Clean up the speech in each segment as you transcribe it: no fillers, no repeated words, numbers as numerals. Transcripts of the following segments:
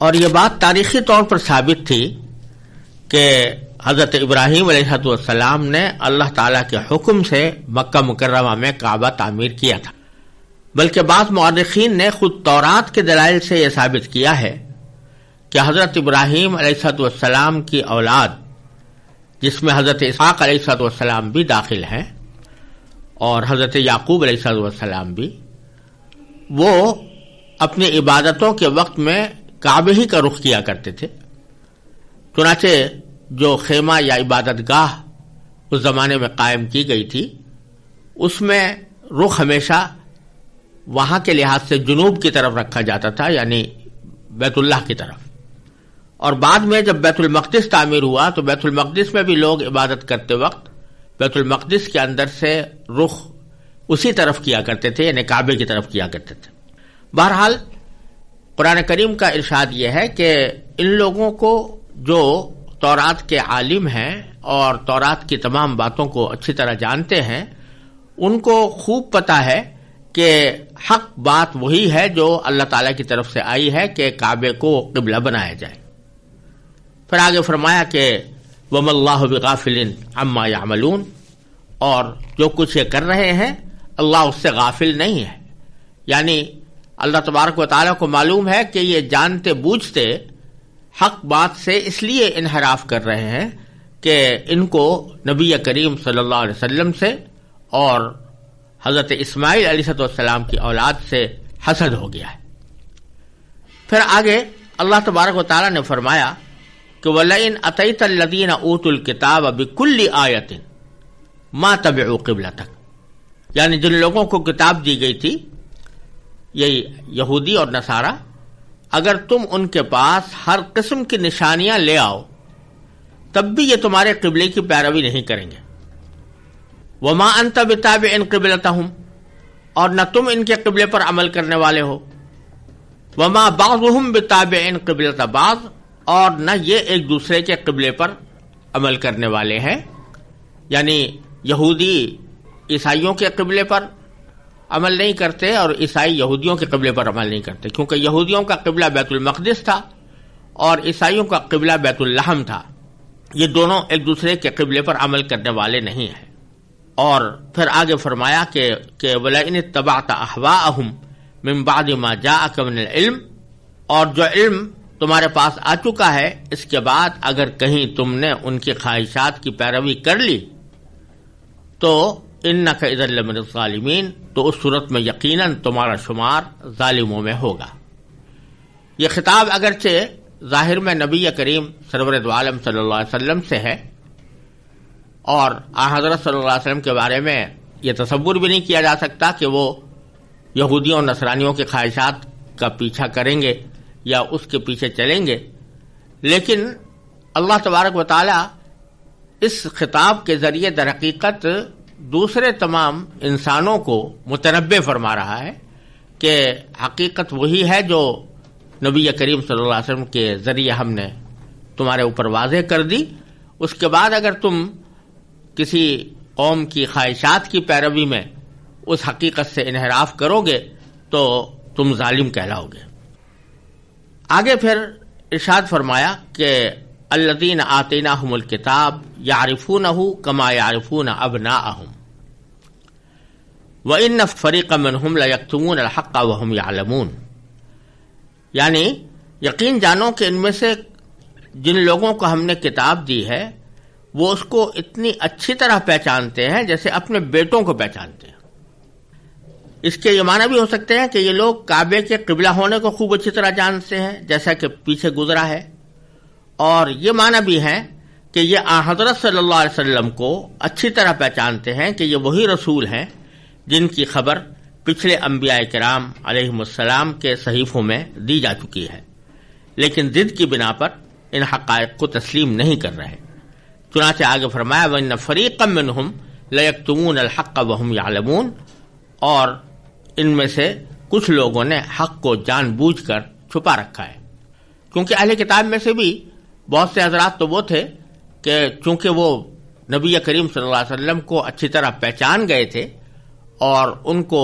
اور یہ بات تاریخی طور پر ثابت تھی کہ حضرت ابراہیم علیہ السلام نے اللہ تعالیٰ کے حکم سے مکہ مکرمہ میں کعبہ تعمیر کیا تھا، بلکہ بعض مورخین نے خود تورات کے دلائل سے یہ ثابت کیا ہے کہ حضرت ابراہیم علیہ السلام کی اولاد، جس میں حضرت اسحاق علیہ السلام بھی داخل ہیں اور حضرت یعقوب علیہ السلام بھی، وہ اپنی عبادتوں کے وقت میں کعبے ہی کا رخ کیا کرتے تھے۔ چنانچہ جو خیمہ یا عبادت گاہ اس زمانے میں قائم کی گئی تھی، اس میں رخ ہمیشہ وہاں کے لحاظ سے جنوب کی طرف رکھا جاتا تھا، یعنی بیت اللہ کی طرف۔ اور بعد میں جب بیت المقدس تعمیر ہوا تو بیت المقدس میں بھی لوگ عبادت کرتے وقت بیت المقدس کے اندر سے رخ اسی طرف کیا کرتے تھے، یعنی کعبے کی طرف کیا کرتے تھے۔ بہرحال قرآن کریم کا ارشاد یہ ہے کہ ان لوگوں کو جو تورات کے عالم ہیں اور تورات کی تمام باتوں کو اچھی طرح جانتے ہیں، ان کو خوب پتہ ہے کہ حق بات وہی ہے جو اللہ تعالیٰ کی طرف سے آئی ہے کہ کعبے کو قبلہ بنایا جائے۔ پھر آگے فرمایا کہ وَمَا اللَّهُ بِغَافِلٍ عَمَّا يَعْمَلُونَ، اور جو کچھ یہ کر رہے ہیں اللہ اس سے غافل نہیں ہے، یعنی اللہ تبارک و تعالیٰ کو معلوم ہے کہ یہ جانتے بوجھتے حق بات سے اس لیے انحراف کر رہے ہیں کہ ان کو نبی کریم صلی اللہ علیہ وسلم سے اور حضرت اسماعیل علیہ السلام کی اولاد سے حسد ہو گیا ہے۔ پھر آگے اللہ تبارک و تعالیٰ نے فرمایا کہ وَلَئِنْ أَتَيْتَ الَّذِينَ أُوتُوا الْكِتَابَ بِكُلِّ آيَةٍ مَا تَبِعُوا قِبْلَتَكَ، یعنی جن لوگوں کو کتاب دی گئی تھی، یہی یہودی اور نصارہ، اگر تم ان کے پاس ہر قسم کی نشانیاں لے آؤ تب بھی یہ تمہارے قبلے کی پیروی نہیں کریں گے۔ وَمَا أَنْتَ بِتَابِعٍ قِبْلَتَهُمْ، اور نہ تم ان کے قبلے پر عمل کرنے والے ہو۔ وَمَا بَعْضُهُمْ بِتَابِعٍ قِبْلَةَ بَعْضٍ، اور نہ یہ ایک دوسرے کے قبلے پر عمل کرنے والے ہیں، یعنی یہودی عیسائیوں کے قبلے پر عمل نہیں کرتے اور عیسائی یہودیوں کے قبلے پر عمل نہیں کرتے، کیونکہ یہودیوں کا قبلہ بیت المقدس تھا اور عیسائیوں کا قبلہ بیت اللحم تھا۔ یہ دونوں ایک دوسرے کے قبلے پر عمل کرنے والے نہیں ہیں۔ اور پھر آگے فرمایا کہ وَلَئِنِ اتَّبَعْتَ أَهْوَاءَهُمْ مِنْ بَعْدِ مَا جَاءَكَ مِنَ الْعِلْمِ، اور جو علم تمہارے پاس آ چکا ہے اس کے بعد اگر کہیں تم نے ان کی خواہشات کی پیروی کر لی تو اِنَّكَ إِذًا لَمِنَ الظَّالِمِينَ، تو اس صورت میں یقیناً تمہارا شمار ظالموں میں ہوگا۔ یہ خطاب اگرچہ ظاہر میں نبی کریم سرور دو عالم صلی اللہ علیہ وسلم سے ہے، اور حضرت صلی اللہ علیہ وسلم کے بارے میں یہ تصور بھی نہیں کیا جا سکتا کہ وہ یہودیوں اور نصرانیوں کی خواہشات کا پیچھا کریں گے یا اس کے پیچھے چلیں گے، لیکن اللہ تبارک و تعالی اس خطاب کے ذریعے در حقیقت دوسرے تمام انسانوں کو متنبع فرما رہا ہے کہ حقیقت وہی ہے جو نبی کریم صلی اللہ علیہ وسلم کے ذریعے ہم نے تمہارے اوپر واضح کر دی۔ اس کے بعد اگر تم کسی قوم کی خواہشات کی پیروی میں اس حقیقت سے انحراف کرو گے تو تم ظالم کہلاؤ گے۔ آگے پھر ارشاد فرمایا کہ الذین آتیناہم الکتاب یعرفونہ کما یعرفون ابناءہم وان فریقا منہم لیکتمون الحق وہم یعلمون، یعنی یقین جانو کہ ان میں سے جن لوگوں کو ہم نے کتاب دی ہے وہ اس کو اتنی اچھی طرح پہچانتے ہیں جیسے اپنے بیٹوں کو پہچانتے ہیں۔ اس کے یہ معنی بھی ہو سکتے ہیں کہ یہ لوگ کعبے کے قبلہ ہونے کو خوب اچھی طرح جانتے ہیں جیسا کہ پیچھے گزرا ہے، اور یہ معنی بھی ہے کہ یہ حضرت صلی اللہ علیہ وسلم کو اچھی طرح پہچانتے ہیں کہ یہ وہی رسول ہیں جن کی خبر پچھلے انبیاء کرام علیہم السلام کے صحیفوں میں دی جا چکی ہے، لیکن ضد کی بنا پر ان حقائق کو تسلیم نہیں کر رہے۔ چنانچہ آگے فرمایا وَإِنَّ فَرِيقًا مِّنْهُمْ لَيَكْتُمُونَ الْحَقَّ وَهُمْ يَعْلَمُونَ، اور ان میں سے کچھ لوگوں نے حق کو جان بوجھ کر چھپا رکھا ہے، کیونکہ اہل کتاب میں سے بھی بہت سے حضرات تو وہ تھے کہ چونکہ وہ نبی کریم صلی اللہ علیہ وسلم کو اچھی طرح پہچان گئے تھے اور ان کو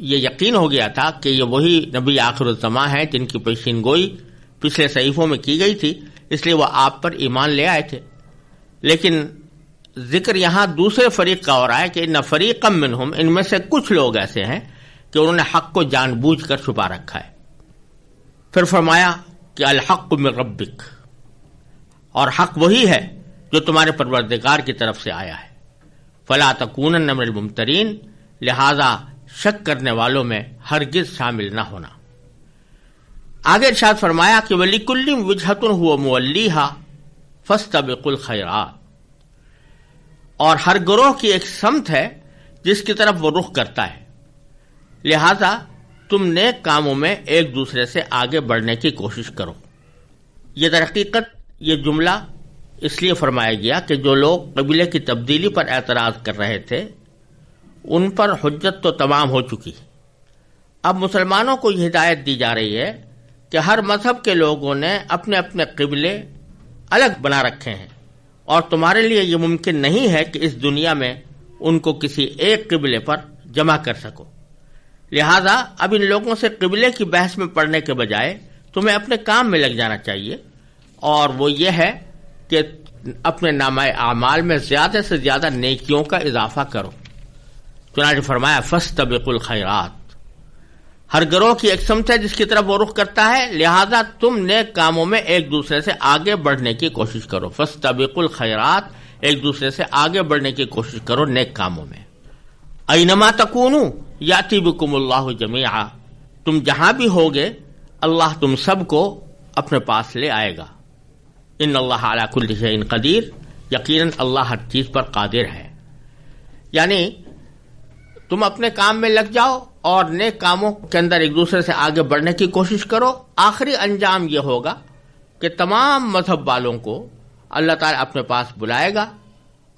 یہ یقین ہو گیا تھا کہ یہ وہی نبی آخر الزماں ہیں جن کی پیشین گوئی پچھلے صحیفوں میں کی گئی تھی، اس لیے وہ آپ پر ایمان لے آئے تھے. لیکن ذکر یہاں دوسرے فریق کا ہو رہا ہے کہ ان فریقا منہم، ان میں سے کچھ لوگ ایسے ہیں کہ انہوں نے حق کو جان بوجھ کر چھپا رکھا ہے. پھر فرمایا کہ الحق من ربک، اور حق وہی ہے جو تمہارے پروردگار کی طرف سے آیا ہے. فلا تکونن من الممترین، لہذا شک کرنے والوں میں ہرگز شامل نہ ہونا. آگے ارشاد فرمایا کہ وَلِكُلٍّ وِجْهَةٌ هُوَ مُوَلِّيهَا فَاسْتَبِقُوا الْخَيْرَاتِ، اور ہر گروہ کی ایک سمت ہے جس کی طرف وہ رخ کرتا ہے، لہذا تم نیک کاموں میں ایک دوسرے سے آگے بڑھنے کی کوشش کرو. یہ در حقیقت یہ جملہ اس لیے فرمایا گیا کہ جو لوگ قبیلے کی تبدیلی پر اعتراض کر رہے تھے ان پر حجت تو تمام ہو چکی. اب مسلمانوں کو یہ ہدایت دی جا رہی ہے کہ ہر مذہب کے لوگوں نے اپنے اپنے قبلے الگ بنا رکھے ہیں، اور تمہارے لیے یہ ممکن نہیں ہے کہ اس دنیا میں ان کو کسی ایک قبلے پر جمع کر سکو. لہذا اب ان لوگوں سے قبلے کی بحث میں پڑنے کے بجائے تمہیں اپنے کام میں لگ جانا چاہیے، اور وہ یہ ہے کہ اپنے نامہ اعمال میں زیادہ سے زیادہ نیکیوں کا اضافہ کرو. چنانچہ فرمایا فاستبقوا الخیرات، ہر گروہ کی ایک سمت ہے جس کی طرف وہ رخ کرتا ہے، لہذا تم نیک کاموں میں ایک دوسرے سے آگے بڑھنے کی کوشش کرو. فاستبقوا الخیرات، ایک دوسرے سے آگے بڑھنے کی کوشش کرو نیک کاموں میں. اینما تکونوا یاتی بکم اللہ جمیعا، تم جہاں بھی ہوگے اللہ تم سب کو اپنے پاس لے آئے گا. ان اللہ علی کل شیء قدیر، یقیناً اللہ ہر چیز پر قادر ہے. یعنی تم اپنے کام میں لگ جاؤ اور نیک کاموں کے اندر ایک دوسرے سے آگے بڑھنے کی کوشش کرو. آخری انجام یہ ہوگا کہ تمام مذہب والوں کو اللہ تعالیٰ اپنے پاس بلائے گا،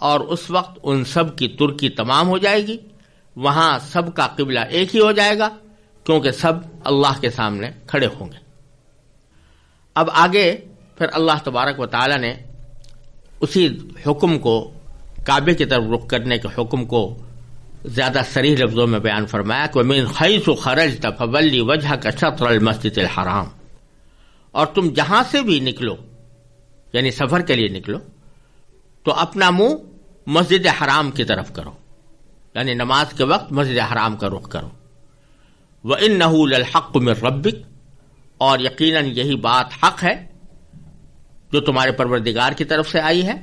اور اس وقت ان سب کی ترکی تمام ہو جائے گی. وہاں سب کا قبلہ ایک ہی ہو جائے گا، کیونکہ سب اللہ کے سامنے کھڑے ہوں گے. اب آگے پھر اللہ تبارک و تعالیٰ نے اسی حکم کو، کعبے کی طرف رخ کرنے کے حکم کو زیادہ صریح لفظوں میں بیان فرمایا کہ من حیث خرجت فولی وجہک شطر المسجد الحرام، اور تم جہاں سے بھی نکلو، یعنی سفر کے لیے نکلو، تو اپنا منہ مسجد حرام کی طرف کرو، یعنی نماز کے وقت مسجد حرام کا رخ کرو. وَإِنَّهُ لَلْحَقُّ مِن رَبِّكَ، اور یقیناً یہی بات حق ہے جو تمہارے پروردگار کی طرف سے آئی ہے.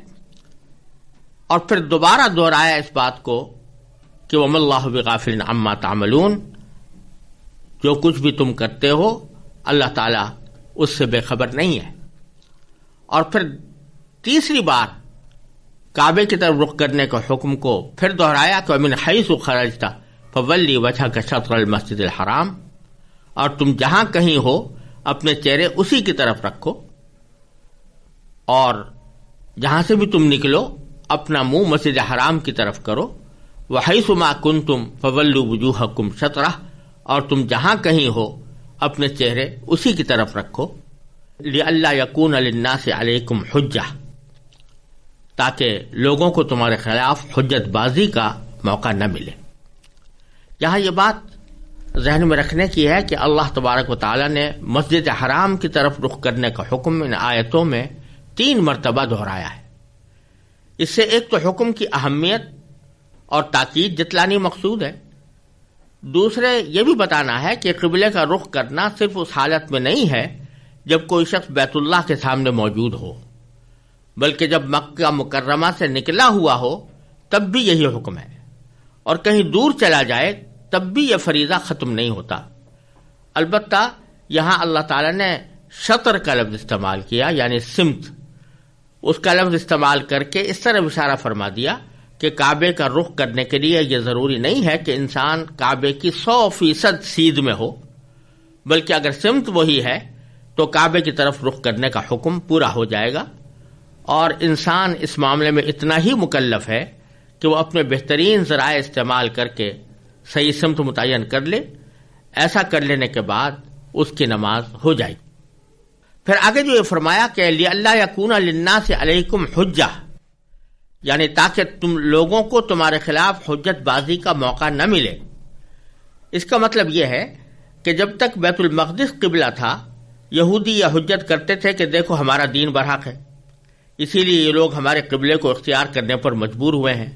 اور پھر دوبارہ دہرایا اس بات کو کہ وَمَا اللَّهُ بِغَافِلٍ عَمَّا تَعْمَلُونَ، جو کچھ بھی تم کرتے ہو اللہ تعالیٰ اس سے بے خبر نہیں ہے. اور پھر تیسری بار کعبے کی طرف رخ کرنے کے حکم کو پھر دہرایا کہ وَمِنْ حَيْثُ خَرَجْتَ فَوَلِّ وَجْهَكَ شَطْرَ الْمَسْجِدِ الْحَرَامِ، اور تم جہاں کہیں ہو اپنے چہرے اسی کی طرف رکھو، اور جہاں سے بھی تم نکلو اپنا منہ مسجد حرام کی طرف کرو. وَحَيْثُ مَا كُنْتُمْ فَوَلُّوا وُجُوهَكُمْ شَطْرَهُ، اور تم جہاں کہیں ہو اپنے چہرے اسی کی طرف رکھو. لِأَلَّا يَكُونَ لِلنَّاسِ عَلَيْكُمْ حُجَّةٌ، تاکہ لوگوں کو تمہارے خلاف حجت بازی کا موقع نہ ملے. یہاں یہ بات ذہن میں رکھنے کی ہے کہ اللہ تبارک و تعالیٰ نے مسجد حرام کی طرف رخ کرنے کا حکم ان آیتوں میں 3 مرتبہ دہرایا ہے. اس سے ایک تو حکم کی اہمیت اور تاکید جتلانی مقصود ہے، دوسرے یہ بھی بتانا ہے کہ قبلے کا رخ کرنا صرف اس حالت میں نہیں ہے جب کوئی شخص بیت اللہ کے سامنے موجود ہو، بلکہ جب مکہ مکرمہ سے نکلا ہوا ہو تب بھی یہی حکم ہے، اور کہیں دور چلا جائے تب بھی یہ فریضہ ختم نہیں ہوتا. البتہ یہاں اللہ تعالیٰ نے شطر کا لفظ استعمال کیا، یعنی سمت، اس کا لفظ استعمال کر کے اس طرح اشارہ فرما دیا کہ کعبے کا رخ کرنے کے لیے یہ ضروری نہیں ہے کہ انسان کعبے کی 100% سیدھ میں ہو، بلکہ اگر سمت وہی ہے تو کعبے کی طرف رخ کرنے کا حکم پورا ہو جائے گا. اور انسان اس معاملے میں اتنا ہی مکلف ہے کہ وہ اپنے بہترین ذرائع استعمال کر کے صحیح سمت متعین کر لے. ایسا کر لینے کے بعد اس کی نماز ہو جائے. پھر آگے جو یہ فرمایا کہ لِأَلَّا يَكُونَ لِلنَّاسِ عَلَيْكُمْ حُجَّةٌ، یعنی تاکہ تم لوگوں کو تمہارے خلاف حجت بازی کا موقع نہ ملے. اس کا مطلب یہ ہے کہ جب تک بیت المقدس قبلہ تھا یہودی یہ حجت کرتے تھے کہ دیکھو ہمارا دین برحق ہے، اسی لیے یہ لوگ ہمارے قبلے کو اختیار کرنے پر مجبور ہوئے ہیں،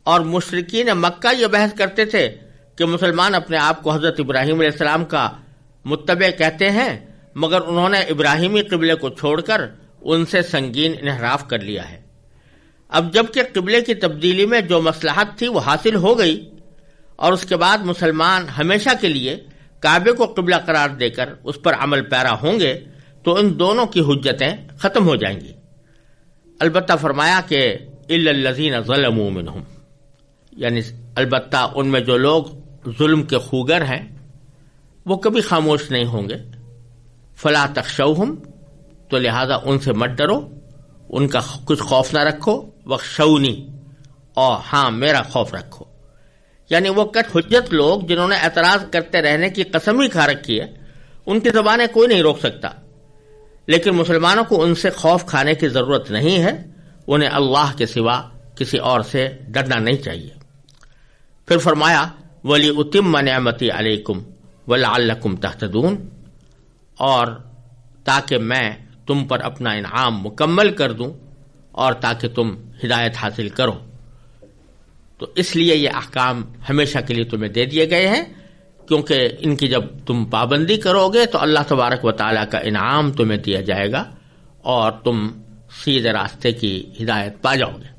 اور مشرکین مکہ یہ بحث کرتے تھے کہ مسلمان اپنے آپ کو حضرت ابراہیم علیہ السلام کا متبع کہتے ہیں، مگر انہوں نے ابراہیمی قبلے کو چھوڑ کر ان سے سنگین انحراف کر لیا ہے۔ اب جب کہ قبلے کی تبدیلی میں جو مصلحت تھی وہ حاصل ہو گئی، اور اس کے بعد مسلمان ہمیشہ کے لیے کعبے کو قبلہ قرار دے کر اس پر عمل پیرا ہوں گے، تو ان دونوں کی حجتیں ختم ہو جائیں گی۔ البتہ فرمایا کہ الا الذین ظلموا منہم، یعنی البتہ ان میں جو لوگ ظلم کے خوگر ہیں وہ کبھی خاموش نہیں ہوں گے۔ فلا تخشوہم، تو لہذا ان سے مت ڈرو، ان کا کچھ خوف نہ رکھو، وخشونی، اور ہاں میرا خوف رکھو۔ یعنی وہ کٹ حجت لوگ جنہوں نے اعتراض کرتے رہنے کی قسم ہی کھا رکھی ہے، ان کی زبانیں کوئی نہیں روک سکتا، لیکن مسلمانوں کو ان سے خوف کھانے کی ضرورت نہیں ہے، انہیں اللہ کے سوا کسی اور سے ڈرنا نہیں چاہیے۔ پھر فرمایا وَلِأُتِمَّ نِعْمَتِي عَلَيْكُمْ وَلَعَلَّكُمْ تَهْتَدُونَ، اور تاکہ میں تم پر اپنا انعام مکمل کر دوں اور تاکہ تم ہدایت حاصل کرو۔ تو اس لیے یہ احکام ہمیشہ کے لیے تمہیں دے دیے گئے ہیں، کیونکہ ان کی جب تم پابندی کرو گے تو اللہ تبارک و تعالیٰ کا انعام تمہیں دیا جائے گا اور تم سیدھے راستے کی ہدایت پا جاؤ گے۔